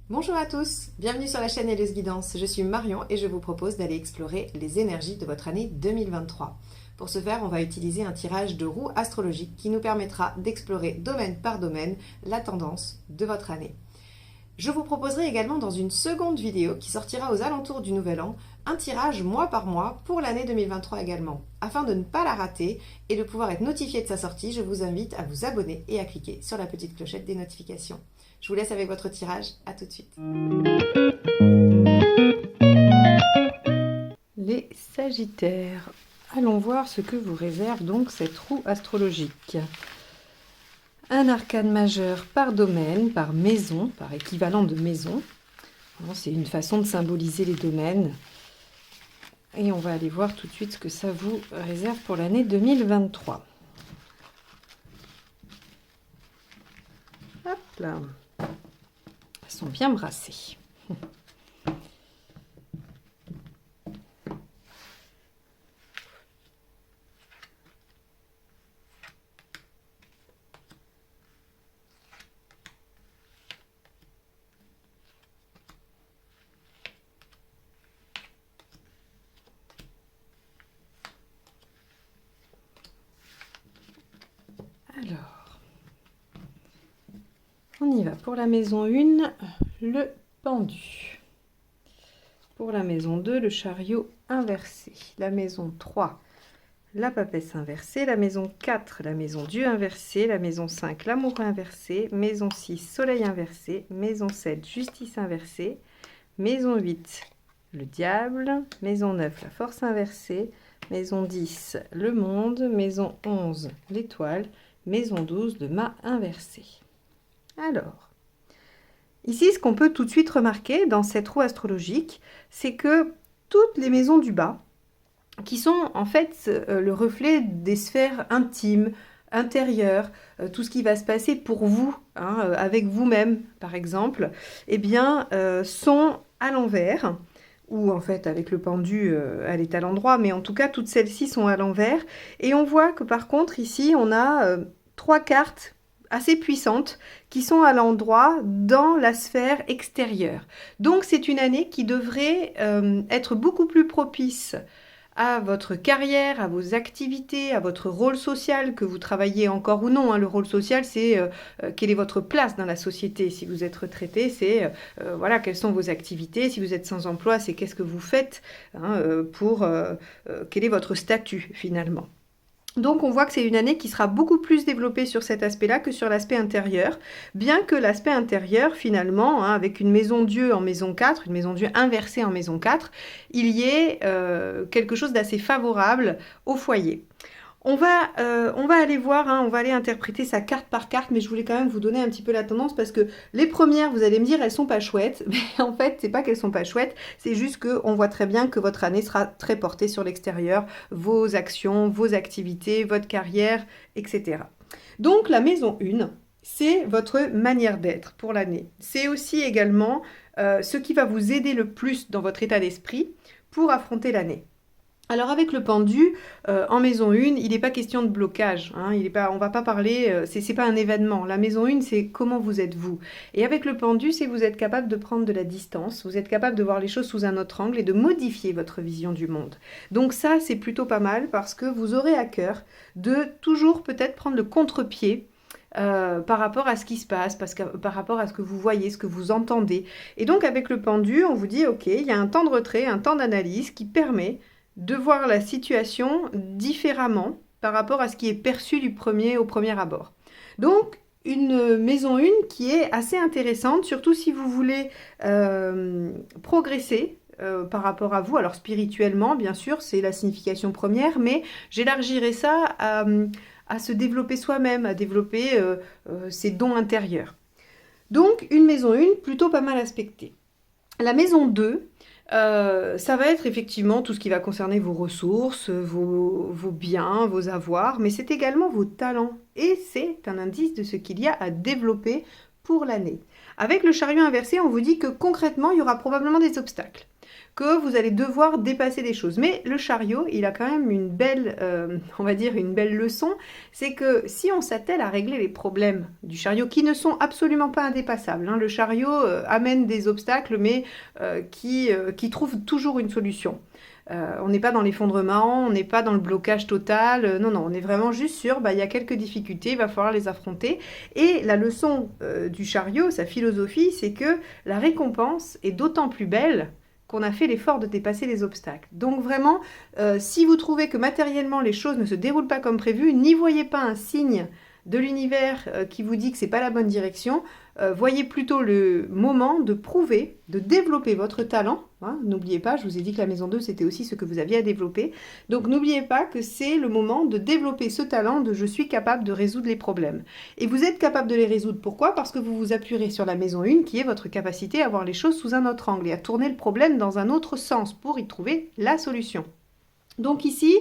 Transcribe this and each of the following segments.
Bonjour à tous, bienvenue sur la chaîne Helleuse Guidance. Je suis Marion et je vous propose d'aller explorer les énergies de votre année 2023. Pour ce faire, on va utiliser un tirage de roue astrologique qui nous permettra d'explorer domaine par domaine la tendance de votre année. Je vous proposerai également dans une seconde vidéo qui sortira aux alentours du Nouvel An un tirage mois par mois pour l'année 2023 également. Afin de ne pas la rater et de pouvoir être notifié de sa sortie, je vous invite à vous abonner et à cliquer sur la petite clochette des notifications. Je vous laisse avec votre tirage, à tout de suite. Les Sagittaires, allons voir ce que vous réserve donc cette roue astrologique. Un arcane majeur par domaine, par maison, par équivalent de maison. C'est une façon de symboliser les domaines. Et on va aller voir tout de suite ce que ça vous réserve pour l'année 2023. Hop là. Elles sont bien brassées. Alors, on y va. Pour la maison 1, le pendu. Pour la maison 2, le chariot inversé. La maison 3, la papesse inversée. La maison 4, la maison Dieu inversée. La maison 5, l'amour inversé. Maison 6, soleil inversé. Maison 7, justice inversée. Maison 8, le diable. Maison 9, la force inversée. Maison 10, le monde. Maison 11, l'étoile. Maison 12, le mât inversé. Alors, ici, ce qu'on peut tout de suite remarquer dans cette roue astrologique, c'est que toutes les maisons du bas, qui sont en fait le reflet des sphères intimes, intérieures, tout ce qui va se passer pour vous, avec vous-même par exemple, eh bien, sont à l'envers, ou en fait avec le pendu, elle est à l'endroit, mais en tout cas toutes celles-ci sont à l'envers. Et on voit que par contre ici, on a 3 cartes assez puissantes qui sont à l'endroit dans la sphère extérieure. Donc c'est une année qui devrait être beaucoup plus propice à votre carrière, à vos activités, à votre rôle social, que vous travaillez encore ou non. Le rôle social, c'est quelle est votre place dans la société. Si vous êtes retraité, c'est voilà, quelles sont vos activités. Si vous êtes sans emploi, c'est qu'est-ce que vous faites quel est votre statut finalement. Donc on voit que c'est une année qui sera beaucoup plus développée sur cet aspect-là que sur l'aspect intérieur, bien que l'aspect intérieur, finalement, avec une maison Dieu en maison 4, une maison Dieu inversée en maison 4, il y ait quelque chose d'assez favorable au foyer. On va aller voir, on va aller interpréter ça carte par carte, mais je voulais quand même vous donner un petit peu la tendance parce que les premières, vous allez me dire, elles sont pas chouettes, mais en fait, c'est pas qu'elles sont pas chouettes, c'est juste qu'on voit très bien que votre année sera très portée sur l'extérieur, vos actions, vos activités, votre carrière, etc. Donc, la maison 1, c'est votre manière d'être pour l'année. C'est aussi également ce qui va vous aider le plus dans votre état d'esprit pour affronter l'année. Alors avec le pendu, en maison 1, il n'est pas question de blocage, on ne va pas parler, c'est pas un événement. La maison 1, c'est comment vous êtes vous. Et avec le pendu, c'est que vous êtes capable de prendre de la distance, vous êtes capable de voir les choses sous un autre angle et de modifier votre vision du monde. Donc ça, c'est plutôt pas mal parce que vous aurez à cœur de toujours peut-être prendre le contre-pied par rapport à ce qui se passe, par rapport à ce que vous voyez, ce que vous entendez. Et donc avec le pendu, on vous dit, ok, il y a un temps de retrait, un temps d'analyse qui permet de voir la situation différemment par rapport à ce qui est perçu au premier abord. Donc, une maison 1 qui est assez intéressante, surtout si vous voulez progresser par rapport à vous. Alors, spirituellement, bien sûr, c'est la signification première, mais j'élargirai ça à se développer soi-même, à développer ses dons intérieurs. Donc, une maison 1 plutôt pas mal aspectée. La maison 2, ça va être effectivement tout ce qui va concerner vos ressources, vos biens, vos avoirs, mais c'est également vos talents. Et c'est un indice de ce qu'il y a à développer pour l'année. Avec le chariot inversé, on vous dit que concrètement, il y aura probablement des obstacles. que vous allez devoir dépasser des choses. Mais le chariot, il a quand même une belle, on va dire une belle leçon, c'est que si on s'attelle à régler les problèmes du chariot, qui ne sont absolument pas indépassables, hein, le chariot amène des obstacles, mais qui trouvent toujours une solution. On n'est pas dans l'effondrement, on n'est pas dans le blocage total, non, on est vraiment juste sur, il y a quelques difficultés, il va falloir les affronter. Et la leçon du chariot, sa philosophie, c'est que la récompense est d'autant plus belle qu'on a fait l'effort de dépasser les obstacles. Donc vraiment, si vous trouvez que matériellement les choses ne se déroulent pas comme prévu, n'y voyez pas un signe de l'univers qui vous dit que c'est pas la bonne direction, voyez plutôt le moment de prouver, de développer votre talent. Hein. N'oubliez pas, je vous ai dit que la maison 2, c'était aussi ce que vous aviez à développer. Donc n'oubliez pas que c'est le moment de développer ce talent de « je suis capable de résoudre les problèmes ». Et vous êtes capable de les résoudre. Pourquoi? Parce que vous vous appuierez sur la maison 1, qui est votre capacité à voir les choses sous un autre angle et à tourner le problème dans un autre sens pour y trouver la solution. Donc ici,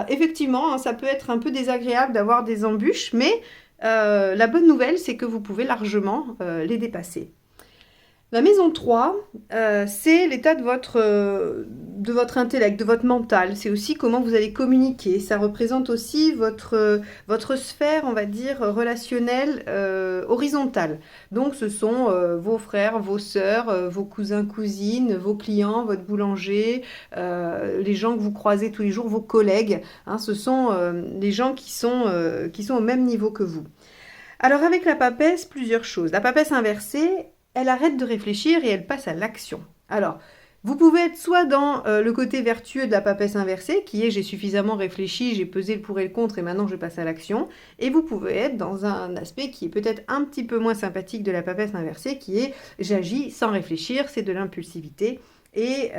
effectivement, hein, ça peut être un peu désagréable d'avoir des embûches, mais la bonne nouvelle, c'est que vous pouvez largement les dépasser. La maison 3, c'est l'état de votre intellect, de votre mental. C'est aussi comment vous allez communiquer. Ça représente aussi votre sphère, on va dire, relationnelle horizontale. Donc, ce sont vos frères, vos sœurs, vos cousins, cousines, vos clients, votre boulanger, les gens que vous croisez tous les jours, vos collègues. Hein, ce sont les gens qui sont au même niveau que vous. Alors, avec la papesse, plusieurs choses. La papesse inversée, elle arrête de réfléchir et elle passe à l'action. Alors, vous pouvez être soit dans le côté vertueux de la papesse inversée, qui est « j'ai suffisamment réfléchi, j'ai pesé le pour et le contre et maintenant je passe à l'action », et vous pouvez être dans un aspect qui est peut-être un petit peu moins sympathique de la papesse inversée, qui est « j'agis sans réfléchir, c'est de l'impulsivité » et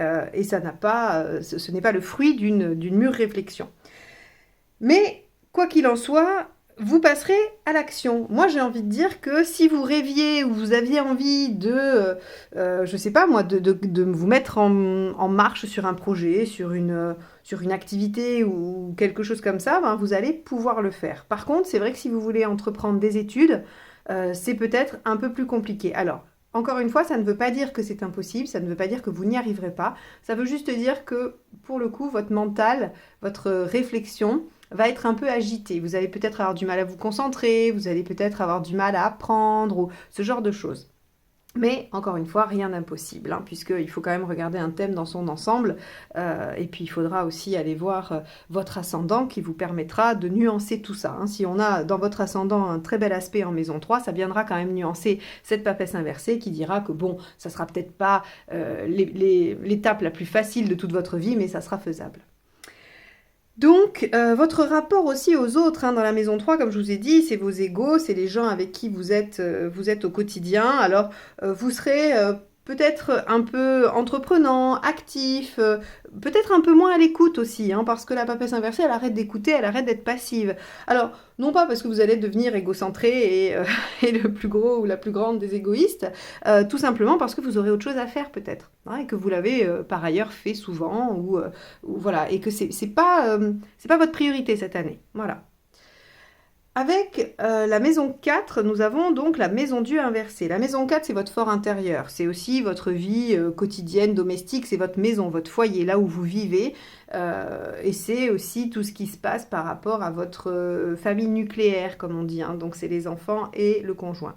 ça n'a pas, ce n'est pas le fruit d'une mûre réflexion. Mais, quoi qu'il en soit, vous passerez à l'action. Moi, j'ai envie de dire que si vous rêviez ou vous aviez envie de, je sais pas moi, de vous mettre en marche sur un projet, sur une activité ou quelque chose comme ça, vous allez pouvoir le faire. Par contre, c'est vrai que si vous voulez entreprendre des études, c'est peut-être un peu plus compliqué. Alors, encore une fois, ça ne veut pas dire que c'est impossible, ça ne veut pas dire que vous n'y arriverez pas. Ça veut juste dire que, pour le coup, votre mental, votre réflexion va être un peu agité. Vous allez peut-être avoir du mal à vous concentrer, vous allez peut-être avoir du mal à apprendre, ou ce genre de choses. Mais, encore une fois, rien d'impossible, hein, puisqu'il faut quand même regarder un thème dans son ensemble, et puis il faudra aussi aller voir votre ascendant qui vous permettra de nuancer tout ça. Hein. Si on a dans votre ascendant un très bel aspect en maison 3, ça viendra quand même nuancer cette papesse inversée qui dira que bon, ça sera peut-être pas l'étape la plus facile de toute votre vie, mais ça sera faisable. Donc, votre rapport aussi aux autres, hein, dans la maison 3, comme je vous ai dit, c'est vos égos, c'est les gens avec qui vous êtes au quotidien. Alors, vous serez peut-être un peu entreprenant, actif, peut-être un peu moins à l'écoute aussi, hein, parce que la papesse inversée, elle arrête d'écouter, elle arrête d'être passive. Alors, non pas parce que vous allez devenir égocentré et le plus gros ou la plus grande des égoïstes, tout simplement parce que vous aurez autre chose à faire peut-être, hein, et que vous l'avez par ailleurs fait souvent, ou voilà, et que c'est pas votre priorité cette année, voilà. Avec la maison 4, nous avons donc la maison Dieu inversée. La maison 4, c'est votre fort intérieur. C'est aussi votre vie quotidienne, domestique. C'est votre maison, votre foyer, là où vous vivez. Et c'est aussi tout ce qui se passe par rapport à votre famille nucléaire, comme on dit. Hein. Donc, c'est les enfants et le conjoint.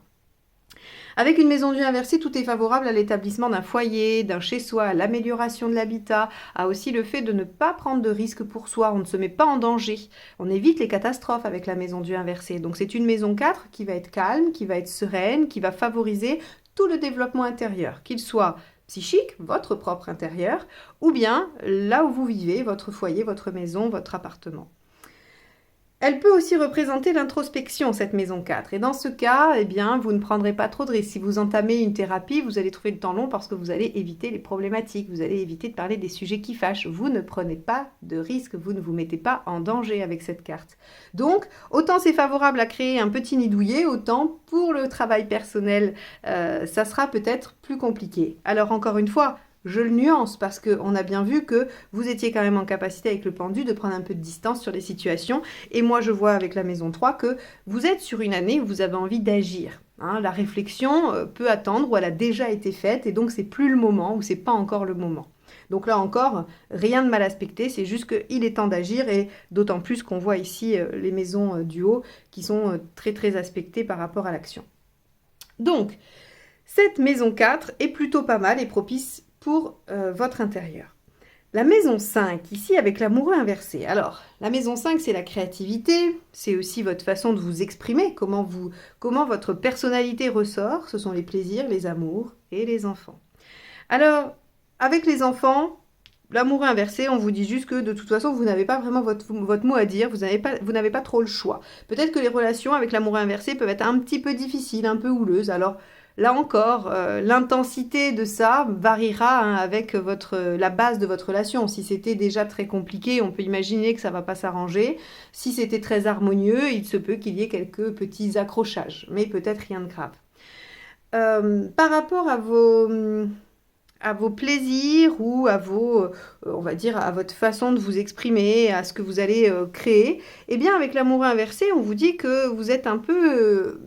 Avec une maison Dieu inversée, tout est favorable à l'établissement d'un foyer, d'un chez-soi, à l'amélioration de l'habitat, à aussi le fait de ne pas prendre de risques pour soi, on ne se met pas en danger. On évite les catastrophes avec la maison Dieu inversée. Donc c'est une maison 4 qui va être calme, qui va être sereine, qui va favoriser tout le développement intérieur, qu'il soit psychique, votre propre intérieur, ou bien là où vous vivez, votre foyer, votre maison, votre appartement. Elle peut aussi représenter l'introspection, cette maison 4. Et dans ce cas, eh bien, vous ne prendrez pas trop de risques. Si vous entamez une thérapie, vous allez trouver le temps long parce que vous allez éviter les problématiques. Vous allez éviter de parler des sujets qui fâchent. Vous ne prenez pas de risques. Vous ne vous mettez pas en danger avec cette carte. Donc, autant c'est favorable à créer un petit nid douillet, autant pour le travail personnel, ça sera peut-être plus compliqué. Alors, encore une fois, je le nuance parce qu'on a bien vu que vous étiez quand même en capacité avec le pendu de prendre un peu de distance sur les situations. Et moi, je vois avec la maison 3 que vous êtes sur une année où vous avez envie d'agir. Hein, la réflexion peut attendre ou elle a déjà été faite et donc c'est plus le moment ou c'est pas encore le moment. Donc là encore, rien de mal aspecté, c'est juste qu'il est temps d'agir et d'autant plus qu'on voit ici les maisons du haut qui sont très très aspectées par rapport à l'action. Donc, cette maison 4 est plutôt pas mal et propice pour votre intérieur. La maison 5, ici avec l'amoureux inversé. Alors, la maison 5, c'est la créativité, c'est aussi votre façon de vous exprimer, comment votre personnalité ressort, ce sont les plaisirs, les amours et les enfants. Alors, avec les enfants, l'amoureux inversé, on vous dit juste que de toute façon, vous n'avez pas vraiment votre mot à dire, vous n'avez pas trop le choix. Peut-être que les relations avec l'amoureux inversé peuvent être un petit peu difficiles, un peu houleuses, alors là encore, l'intensité de ça variera avec la base de votre relation. Si c'était déjà très compliqué, on peut imaginer que ça ne va pas s'arranger. Si c'était très harmonieux, il se peut qu'il y ait quelques petits accrochages, mais peut-être rien de grave. Par rapport à vos plaisirs ou à on va dire, à votre façon de vous exprimer, à ce que vous allez créer, eh bien, avec l'amoureux inversé, on vous dit que vous êtes un peu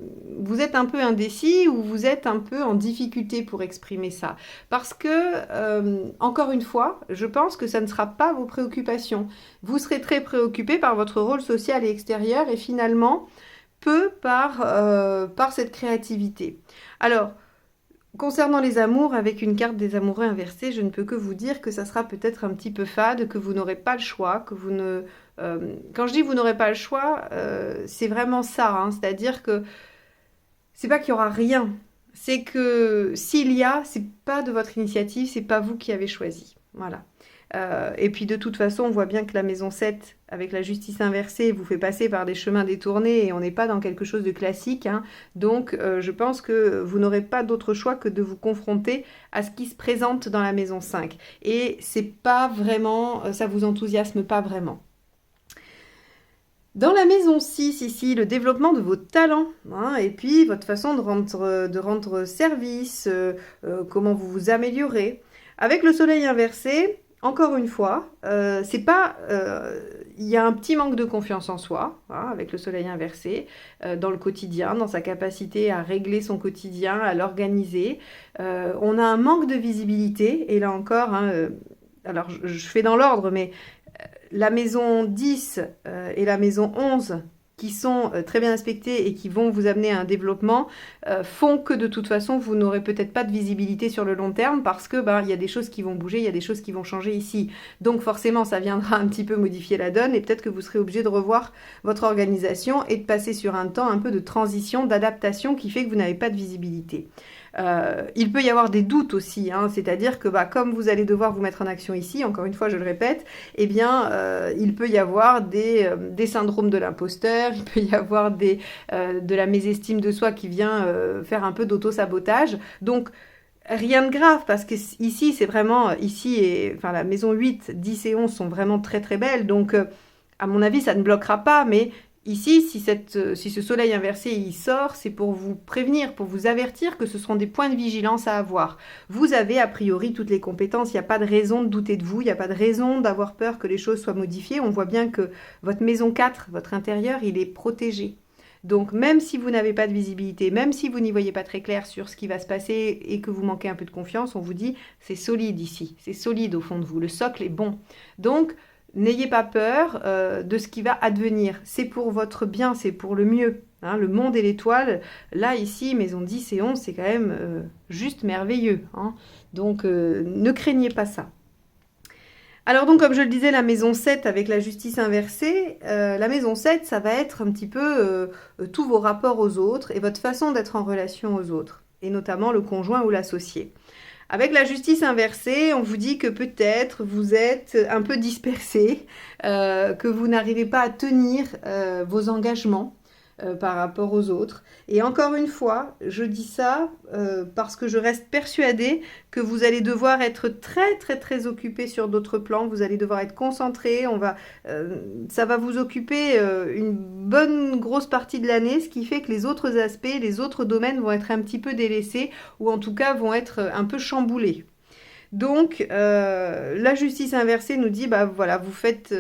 indécis ou vous êtes un peu en difficulté pour exprimer ça. Parce que, encore une fois, je pense que ça ne sera pas vos préoccupations. Vous serez très préoccupé par votre rôle social et extérieur et finalement, peu par cette créativité. Alors, concernant les amours, avec une carte des amoureux inversés, je ne peux que vous dire que ça sera peut-être un petit peu fade, que vous n'aurez pas le choix, que vous ne... quand je dis vous n'aurez pas le choix, c'est vraiment ça, hein, c'est-à-dire que c'est pas qu'il y aura rien, c'est que s'il y a, c'est pas de votre initiative, c'est pas vous qui avez choisi. Voilà. Et puis de toute façon, on voit bien que la maison 7, avec la justice inversée, vous fait passer par des chemins détournés et on n'est pas dans quelque chose de classique. Hein. Donc je pense que vous n'aurez pas d'autre choix que de vous confronter à ce qui se présente dans la maison 5. Et c'est pas vraiment, ça vous enthousiasme pas vraiment. Dans la maison 6, ici, le développement de vos talents, hein, et puis votre façon de rendre service, comment vous vous améliorez. Avec le soleil inversé, encore une fois, c'est pas, il y a un petit manque de confiance en soi, hein, avec le soleil inversé, dans le quotidien, dans sa capacité à régler son quotidien, à l'organiser. On a un manque de visibilité, et là encore, hein, alors je fais dans l'ordre, mais la maison 10 et la maison 11, qui sont très bien aspectés et qui vont vous amener à un développement, font que de toute façon, vous n'aurez peut-être pas de visibilité sur le long terme parce que il y a des choses qui vont bouger, il y a des choses qui vont changer ici. Donc forcément, ça viendra un petit peu modifier la donne et peut-être que vous serez obligé de revoir votre organisation et de passer sur un temps un peu de transition, d'adaptation qui fait que vous n'avez pas de visibilité. Il peut y avoir des doutes aussi, hein, c'est-à-dire que comme vous allez devoir vous mettre en action ici, encore une fois je le répète, eh bien il peut y avoir des syndromes de l'imposteur, il peut y avoir de la mésestime de soi qui vient faire un peu d'auto-sabotage, donc rien de grave parce que ici c'est vraiment, la maison 8, 10 et 11 sont vraiment très très belles, donc à mon avis ça ne bloquera pas, mais ici, si ce soleil inversé il sort, c'est pour vous prévenir, pour vous avertir que ce seront des points de vigilance à avoir. Vous avez a priori toutes les compétences, il n'y a pas de raison de douter de vous, il n'y a pas de raison d'avoir peur que les choses soient modifiées. On voit bien que votre maison 4, votre intérieur, il est protégé. Donc même si vous n'avez pas de visibilité, même si vous n'y voyez pas très clair sur ce qui va se passer et que vous manquez un peu de confiance, on vous dit c'est solide ici, c'est solide au fond de vous, le socle est bon. Donc n'ayez pas peur de ce qui va advenir. C'est pour votre bien, c'est pour le mieux. Hein, le monde et l'étoile, là, ici, maison 10 et 11, c'est quand même juste merveilleux. Hein. Donc, ne craignez pas ça. Alors donc, comme je le disais, la maison 7 avec la justice inversée, la maison 7, ça va être un petit peu tous vos rapports aux autres et votre façon d'être en relation aux autres, et notamment le conjoint ou l'associé. Avec la justice inversée, on vous dit que peut-être vous êtes un peu dispersé, que vous n'arrivez pas à tenir vos engagements par rapport aux autres. Et encore une fois, je dis ça parce que je reste persuadée que vous allez devoir être très très très occupé sur d'autres plans, vous allez devoir être concentré, ça va vous occuper une bonne grosse partie de l'année, ce qui fait que les autres aspects, les autres domaines vont être un petit peu délaissés ou en tout cas vont être un peu chamboulés. Donc, la justice inversée nous dit, voilà, vous faites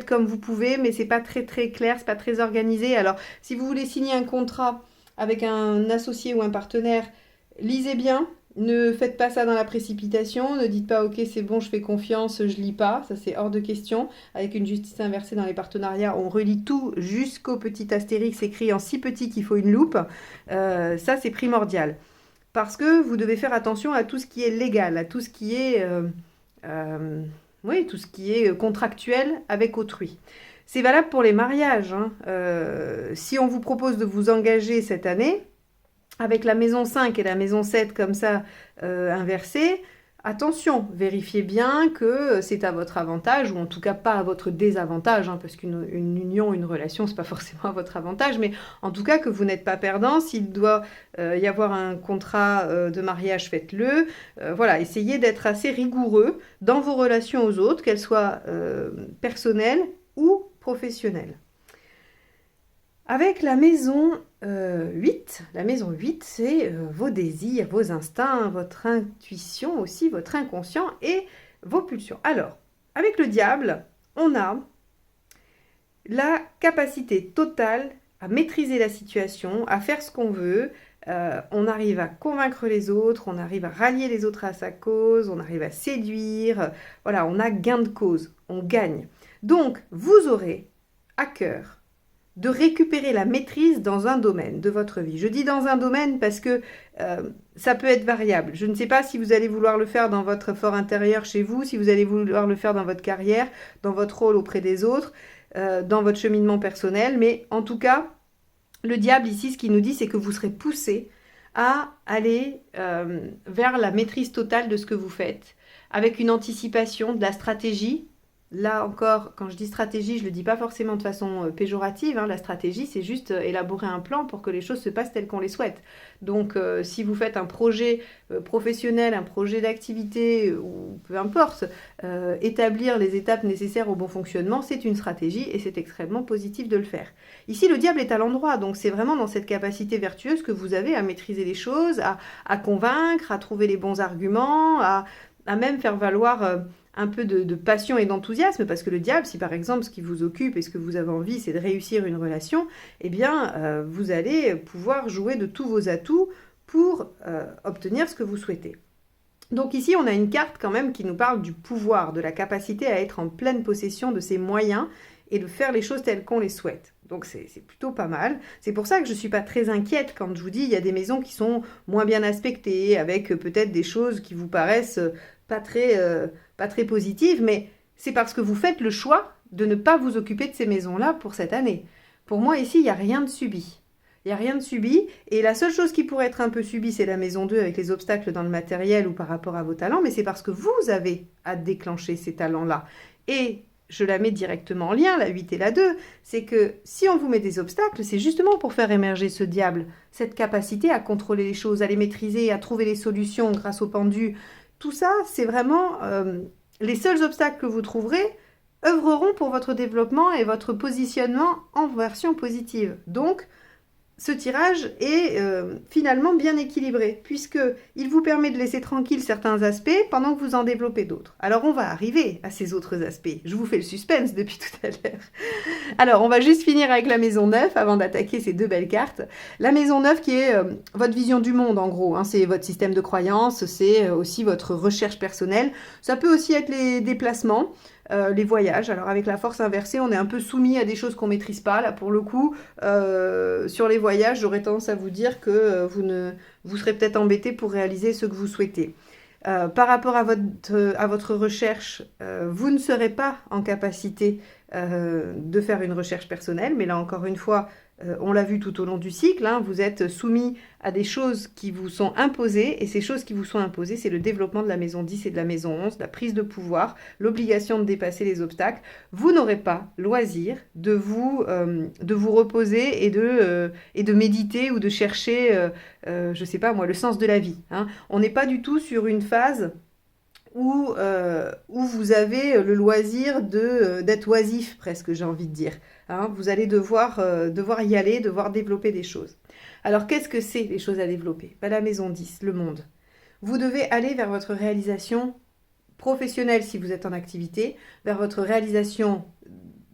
comme vous pouvez, mais c'est pas très très clair, c'est pas très organisé. Alors, si vous voulez signer un contrat avec un associé ou un partenaire, lisez bien. Ne faites pas ça dans la précipitation, ne dites pas ok c'est bon je fais confiance, je lis pas, ça c'est hors de question. Avec une justice inversée dans les partenariats, on relit tout jusqu'au petit astérix écrit en si petit qu'il faut une loupe. Ça c'est primordial. Parce que vous devez faire attention à tout ce qui est légal, à tout ce qui est, oui, tout ce qui est contractuel avec autrui. C'est valable pour les mariages, hein. Si on vous propose de vous engager cette année, avec la maison 5 et la maison 7 comme ça inversées, attention, vérifiez bien que c'est à votre avantage, ou en tout cas pas à votre désavantage, hein, parce qu'une union, une relation, c'est pas forcément à votre avantage, mais en tout cas que vous n'êtes pas perdant. S'il doit y avoir un contrat de mariage, faites-le. Voilà, essayez d'être assez rigoureux dans vos relations aux autres, qu'elles soient personnelles ou professionnelles. Avec la maison 8, c'est vos désirs, vos instincts, votre intuition aussi, votre inconscient et vos pulsions. Alors, avec le diable, on a la capacité totale à maîtriser la situation, à faire ce qu'on veut. On arrive à convaincre les autres, on arrive à rallier les autres à sa cause, on arrive à séduire. Voilà, on a gain de cause, on gagne. Donc, vous aurez à cœur de récupérer la maîtrise dans un domaine de votre vie. Je dis dans un domaine parce que ça peut être variable. Je ne sais pas si vous allez vouloir le faire dans votre fort intérieur chez vous, si vous allez vouloir le faire dans votre carrière, dans votre rôle auprès des autres, dans votre cheminement personnel, mais en tout cas, le diable ici, ce qu'il nous dit, c'est que vous serez poussé à aller vers la maîtrise totale de ce que vous faites, avec une anticipation, de la stratégie. Là encore, quand je dis stratégie, je ne le dis pas forcément de façon péjorative, hein. La stratégie, c'est juste élaborer un plan pour que les choses se passent telles qu'on les souhaite. Donc, si vous faites un projet professionnel, un projet d'activité, ou peu importe, établir les étapes nécessaires au bon fonctionnement, c'est une stratégie et c'est extrêmement positif de le faire. Ici, le diable est à l'endroit, donc c'est vraiment dans cette capacité vertueuse que vous avez à maîtriser les choses, à convaincre, à trouver les bons arguments, à même faire valoir un peu de passion et d'enthousiasme, parce que le diable, si par exemple ce qui vous occupe et ce que vous avez envie, c'est de réussir une relation, eh bien, vous allez pouvoir jouer de tous vos atouts pour obtenir ce que vous souhaitez. Donc ici, on a une carte quand même qui nous parle du pouvoir, de la capacité à être en pleine possession de ses moyens et de faire les choses telles qu'on les souhaite. Donc c'est plutôt pas mal. C'est pour ça que je ne suis pas très inquiète quand je vous dis il y a des maisons qui sont moins bien aspectées, avec peut-être des choses qui vous paraissent pas très positives, mais c'est parce que vous faites le choix de ne pas vous occuper de ces maisons-là pour cette année. Pour moi, ici, il n'y a rien de subi. Il n'y a rien de subi, et la seule chose qui pourrait être un peu subie, c'est la maison 2 avec les obstacles dans le matériel ou par rapport à vos talents, mais c'est parce que vous avez à déclencher ces talents-là. Et je la mets directement en lien, la 8 et la 2, c'est que si on vous met des obstacles, c'est justement pour faire émerger ce diable, cette capacité à contrôler les choses, à les maîtriser, à trouver les solutions grâce au pendu. Tout ça, c'est vraiment les seuls obstacles que vous trouverez œuvreront pour votre développement et votre positionnement en version positive. Donc, ce tirage est finalement bien équilibré, puisqu'il vous permet de laisser tranquille certains aspects pendant que vous en développez d'autres. Alors, on va arriver à ces autres aspects. Je vous fais le suspense depuis tout à l'heure. Alors, on va juste finir avec la maison 9 avant d'attaquer ces deux belles cartes. La maison 9 qui est votre vision du monde, en gros. Hein, c'est votre système de croyance, c'est aussi votre recherche personnelle. Ça peut aussi être les déplacemts. Les voyages. Alors avec la force inversée, on est un peu soumis à des choses qu'on ne maîtrise pas. Là, pour le coup, sur les voyages, j'aurais tendance à vous dire que vous serez peut-être embêté pour réaliser ce que vous souhaitez. Par rapport à votre recherche, vous ne serez pas en capacité de faire une recherche personnelle, mais là encore une fois, on l'a vu tout au long du cycle, hein, vous êtes soumis à des choses qui vous sont imposées, et ces choses qui vous sont imposées, c'est le développement de la maison 10 et de la maison 11, la prise de pouvoir, l'obligation de dépasser les obstacles. Vous n'aurez pas loisir de vous reposer et de méditer ou de chercher, je ne sais pas moi, le sens de la vie. Hein. On n'est pas du tout sur une phase où vous avez le loisir d'être oisif, presque, j'ai envie de dire. Hein, vous allez devoir y aller, devoir développer des choses. Alors, qu'est-ce que c'est les choses à développer? La maison 10, le monde. Vous devez aller vers votre réalisation professionnelle si vous êtes en activité, vers votre réalisation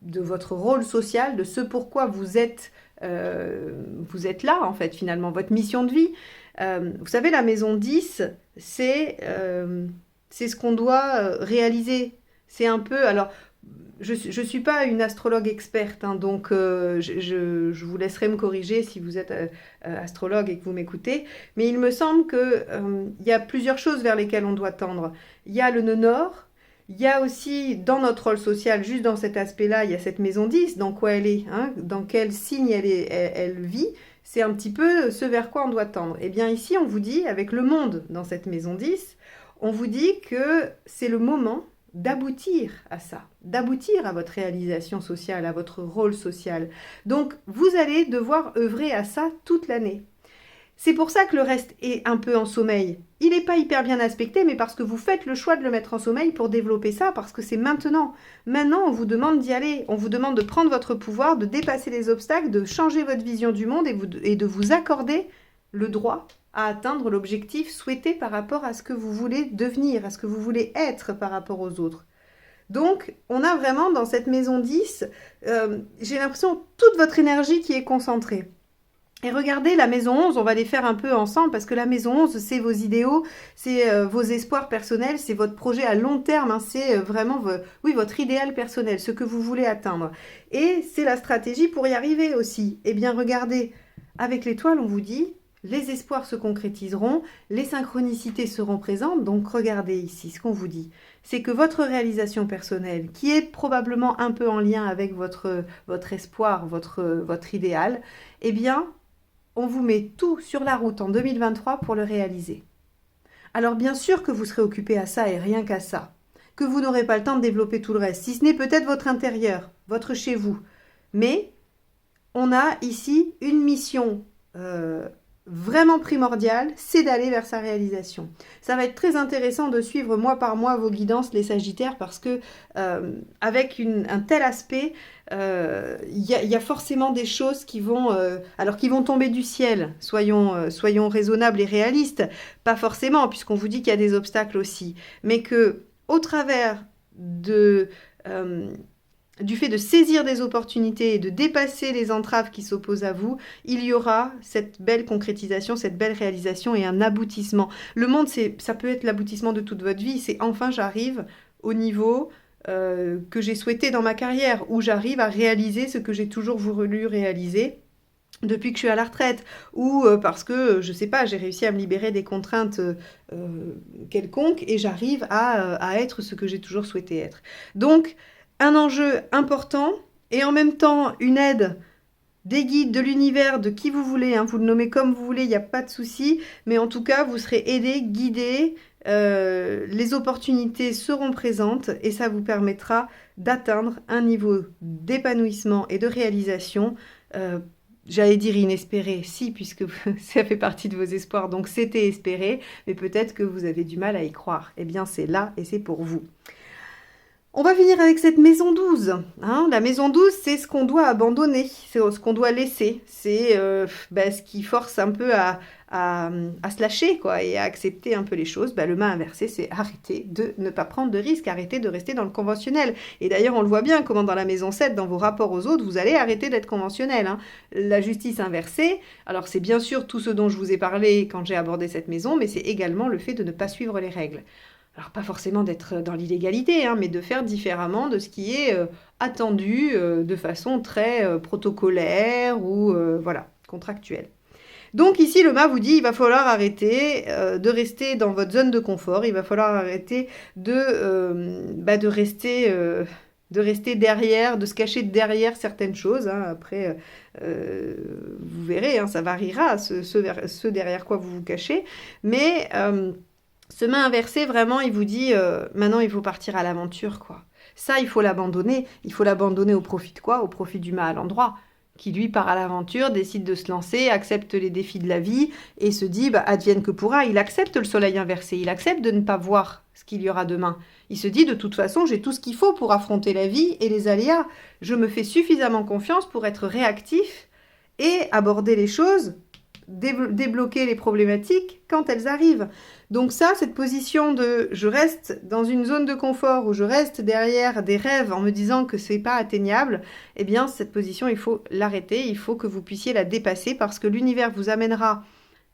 de votre rôle social, de ce pourquoi vous êtes vous êtes là, en fait, finalement, votre mission de vie. Vous savez, la maison 10, c'est ce qu'on doit réaliser. C'est un peu... Alors, je ne suis pas une astrologue experte, hein, donc je vous laisserai me corriger si vous êtes astrologue et que vous m'écoutez. Mais il me semble qu'il y a plusieurs choses vers lesquelles on doit tendre. Il y a le nœud nord. Il y a aussi, dans notre rôle social, juste dans cet aspect-là, il y a cette maison 10, dans quoi elle est, hein, dans quel signe elle vit. C'est un petit peu ce vers quoi on doit tendre. Et bien ici, on vous dit, avec le monde dans cette maison 10, on vous dit que c'est le moment d'aboutir à ça, d'aboutir à votre réalisation sociale, à votre rôle social. Donc, vous allez devoir œuvrer à ça toute l'année. C'est pour ça que le reste est un peu en sommeil. Il n'est pas hyper bien aspecté, mais parce que vous faites le choix de le mettre en sommeil pour développer ça, parce que c'est maintenant. Maintenant, on vous demande d'y aller. On vous demande de prendre votre pouvoir, de dépasser les obstacles, de changer votre vision du monde et de vous accorder le droit à atteindre l'objectif souhaité par rapport à ce que vous voulez devenir, à ce que vous voulez être par rapport aux autres. Donc, on a vraiment dans cette maison 10, j'ai l'impression, toute votre énergie qui est concentrée. Et regardez, la maison 11, on va les faire un peu ensemble parce que la maison 11, c'est vos idéaux, c'est vos espoirs personnels, c'est votre projet à long terme, hein, c'est vraiment votre idéal personnel, ce que vous voulez atteindre. Et c'est la stratégie pour y arriver aussi. Eh bien, regardez, avec l'étoile, on vous dit, les espoirs se concrétiseront, les synchronicités seront présentes. Donc, regardez ici, ce qu'on vous dit, c'est que votre réalisation personnelle, qui est probablement un peu en lien avec votre espoir, votre idéal, eh bien, on vous met tout sur la route en 2023 pour le réaliser. Alors bien sûr que vous serez occupé à ça et rien qu'à ça, que vous n'aurez pas le temps de développer tout le reste, si ce n'est peut-être votre intérieur, votre chez vous. Mais on a ici une mission vraiment primordiale, c'est d'aller vers sa réalisation. Ça va être très intéressant de suivre mois par mois vos guidances, les Sagittaires, parce que avec un tel aspect, il y a forcément des choses qui vont tomber du ciel. Soyons raisonnables et réalistes. Pas forcément, puisqu'on vous dit qu'il y a des obstacles aussi. Mais que, au travers du fait de saisir des opportunités et de dépasser les entraves qui s'opposent à vous, il y aura cette belle concrétisation, cette belle réalisation et un aboutissement. Le monde, ça peut être l'aboutissement de toute votre vie. C'est enfin j'arrive au niveau que j'ai souhaité dans ma carrière, où j'arrive à réaliser ce que j'ai toujours voulu réaliser depuis que je suis à la retraite, ou parce que, je sais pas, j'ai réussi à me libérer des contraintes quelconques et j'arrive à être ce que j'ai toujours souhaité être. Donc, un enjeu important et en même temps une aide des guides, de l'univers, de qui vous voulez, hein, vous le nommez comme vous voulez, il n'y a pas de souci, mais en tout cas vous serez aidé, guidé, les opportunités seront présentes et ça vous permettra d'atteindre un niveau d'épanouissement et de réalisation, j'allais dire inespéré, si, puisque ça fait partie de vos espoirs, donc c'était espéré, mais peut-être que vous avez du mal à y croire. Eh bien c'est là et c'est pour vous. On va finir avec cette maison 12. Hein. La maison 12, c'est ce qu'on doit abandonner, c'est ce qu'on doit laisser. C'est ce qui force un peu à se lâcher quoi, et à accepter un peu les choses. Le mât inversé, c'est arrêter de ne pas prendre de risques, arrêter de rester dans le conventionnel. Et d'ailleurs, on le voit bien, comment dans la maison 7, dans vos rapports aux autres, vous allez arrêter d'être conventionnel. Hein. La justice inversée, alors c'est bien sûr tout ce dont je vous ai parlé quand j'ai abordé cette maison, mais c'est également le fait de ne pas suivre les règles. Alors pas forcément d'être dans l'illégalité, hein, mais de faire différemment de ce qui est attendu de façon très protocolaire ou contractuelle. Donc ici, le mât vous dit, il va falloir arrêter de rester dans votre zone de confort, il va falloir arrêter de rester derrière, de se cacher derrière certaines choses. Hein. Après, vous verrez, hein, ça variera, ce derrière quoi vous vous cachez, mais... ce main inversé, vraiment, il vous dit, maintenant, il faut partir à l'aventure, quoi. Ça, il faut l'abandonner. Il faut l'abandonner au profit de quoi ? Au profit du mât à l'endroit, qui, lui, part à l'aventure, décide de se lancer, accepte les défis de la vie et se dit, advienne que pourra. Il accepte le soleil inversé, il accepte de ne pas voir ce qu'il y aura demain. Il se dit, de toute façon, j'ai tout ce qu'il faut pour affronter la vie et les aléas. Je me fais suffisamment confiance pour être réactif et aborder les choses, débloquer les problématiques quand elles arrivent. Donc ça, cette position de je reste dans une zone de confort ou je reste derrière des rêves en me disant que c'est pas atteignable, eh bien cette position, il faut l'arrêter, il faut que vous puissiez la dépasser parce que l'univers vous amènera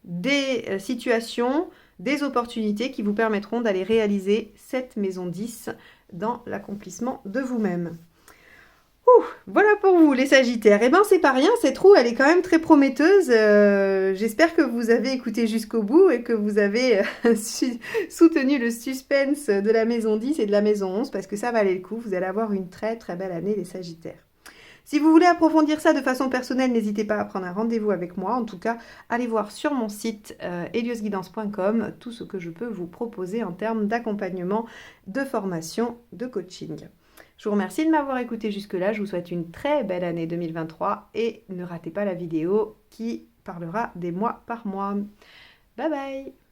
des situations, des opportunités qui vous permettront d'aller réaliser cette maison 10 dans l'accomplissement de vous-même. Voilà pour vous les Sagittaires. Eh ben c'est pas rien, cette roue elle est quand même très prometteuse. J'espère que vous avez écouté jusqu'au bout et que vous avez soutenu le suspense de la maison 10 et de la maison 11 parce que ça valait le coup. Vous allez avoir une très très belle année les Sagittaires. Si vous voulez approfondir ça de façon personnelle, n'hésitez pas à prendre un rendez-vous avec moi. En tout cas, allez voir sur mon site heliosguidance.com tout ce que je peux vous proposer en termes d'accompagnement, de formation, de coaching. Je vous remercie de m'avoir écouté jusque-là. Je vous souhaite une très belle année 2023 et ne ratez pas la vidéo qui parlera des mois par mois. Bye bye!